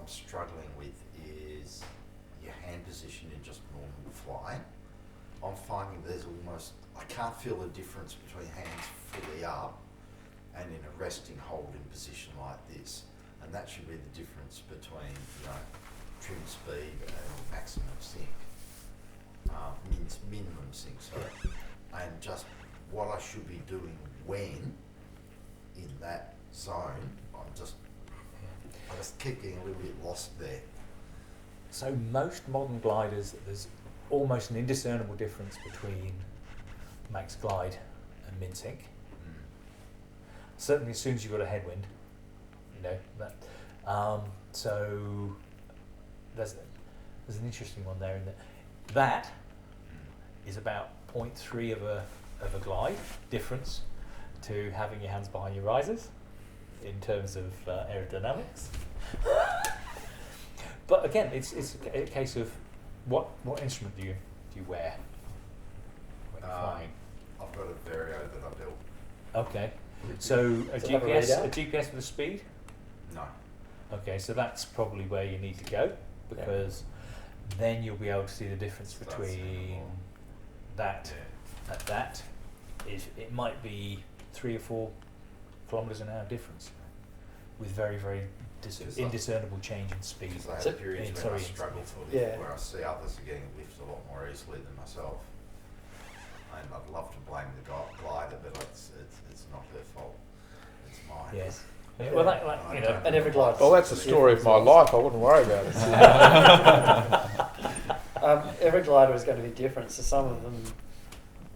I'm struggling with is your hand position in just normal flying. I'm finding there's almost, I can't feel the difference between hands fully up and in a resting holding position like this. And that should be the difference between, trim speed and maximum sync. Minimum sync, sorry. And just what I should be doing when in that zone, I just keep getting a little bit lost there. So most modern gliders, there's almost an indiscernible difference between max glide and min sync. Certainly as soon as you've got a headwind, that. So there's an interesting one there in that is about 0.3 of a glide difference to having your hands behind your risers in terms of aerodynamics. But again, it's a case of what instrument do you wear when you're flying? I've got a Vario that I built. Okay, so a GPS with a speed? No. Okay, so that's probably where you need to go, because then you'll be able to see the difference between that and that. It might be 3 or 4 kilometres an hour difference with very, very indiscernible change in speed. Because I have periods when I struggle for lift, where I see others are getting lift a lot more easily than myself. And I'd love to blame the glider, but it's not her fault. It's mine. Yes. Yeah, well, and every glider. Well, that's the story of my life. I wouldn't worry about it. Every glider is going to be different. So some of them,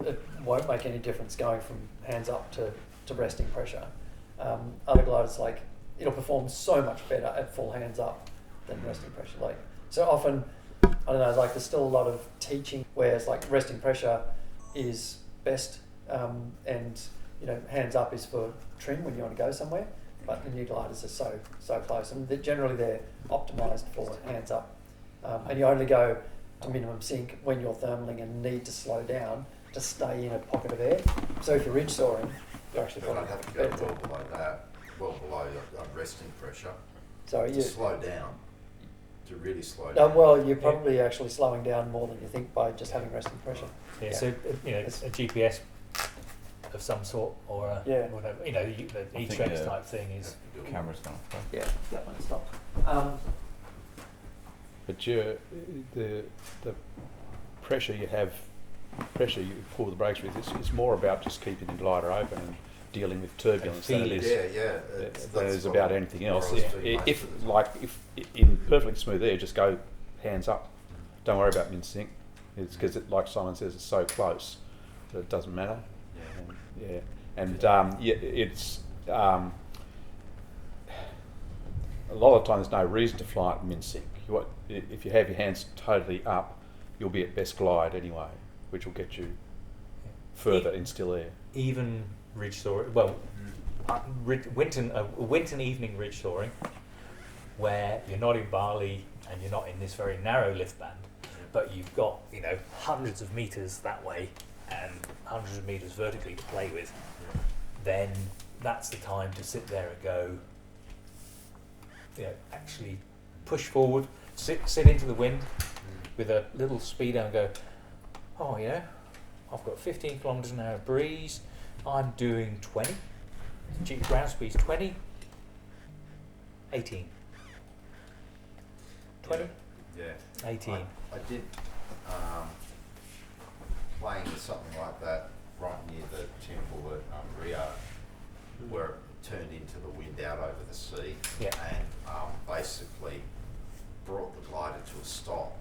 it won't make any difference going from hands up to resting pressure. Other gliders, it'll perform so much better at full hands up than resting pressure. So often, I don't know, there's still a lot of teaching where it's resting pressure is best, and hands up is for trim when you want to go somewhere. But the new gliders are so close, and generally they're optimised for hands up, and you only go to minimum sync when you're thermaling and need to slow down to stay in a pocket of air. So if you're ridge soaring, you're actually But I'd have to go well below that, well below resting pressure. So to slow down, to really slow down. Well, you're probably actually slowing down more than you think by just having resting pressure. Yeah. So a GPS of some sort, or whatever, the E-Trex type thing is. The camera's gone off. Yeah, that one stopped. But the pressure you pull the brakes with, it's more about just keeping the glider open and dealing with turbulence than it is about anything else. If in perfectly smooth air, just go hands up. Don't worry about min sync. It's because, like Simon says, it's so close that it doesn't matter. It's a lot of times there's no reason to fly at min sync. If you have your hands totally up, you'll be at best glide anyway, which will get you further in still air. Even ridge soaring, winter evening ridge soaring, where you're not in Bali and you're not in this very narrow lift band, but you've got hundreds of meters that way and hundreds of meters vertically to play with, then that's the time to sit there and go, actually push forward, sit into the wind with a little speedo and go, I've got 15 kilometres an hour breeze, I'm doing 20, ground speed's 20, 18. 20? Yeah. 18. I did playing with something like that right near the temple at Rio, where it turned into the wind out over the sea, and basically brought the glider to a stop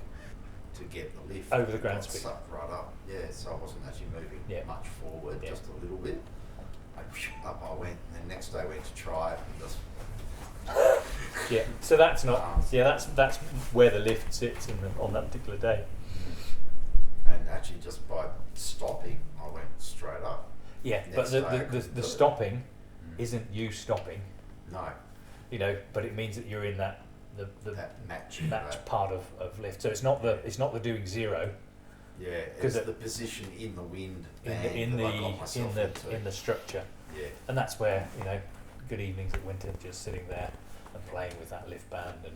to get the lift over the ground speed. Sucked right up. Yeah, so I wasn't actually moving much forward, just a little bit. Up I went, and then next day I went to try it and just. So that's not. That's where the lift sits on that particular day. And actually, just by stopping, I went straight up. Yeah, but the stopping isn't you stopping. No. But it means that you're in that that match part of lift. So it's not the doing zero. Yeah, it's the position in the wind in the structure. Yeah. And that's where good evenings at winter, just sitting there and playing with that lift band and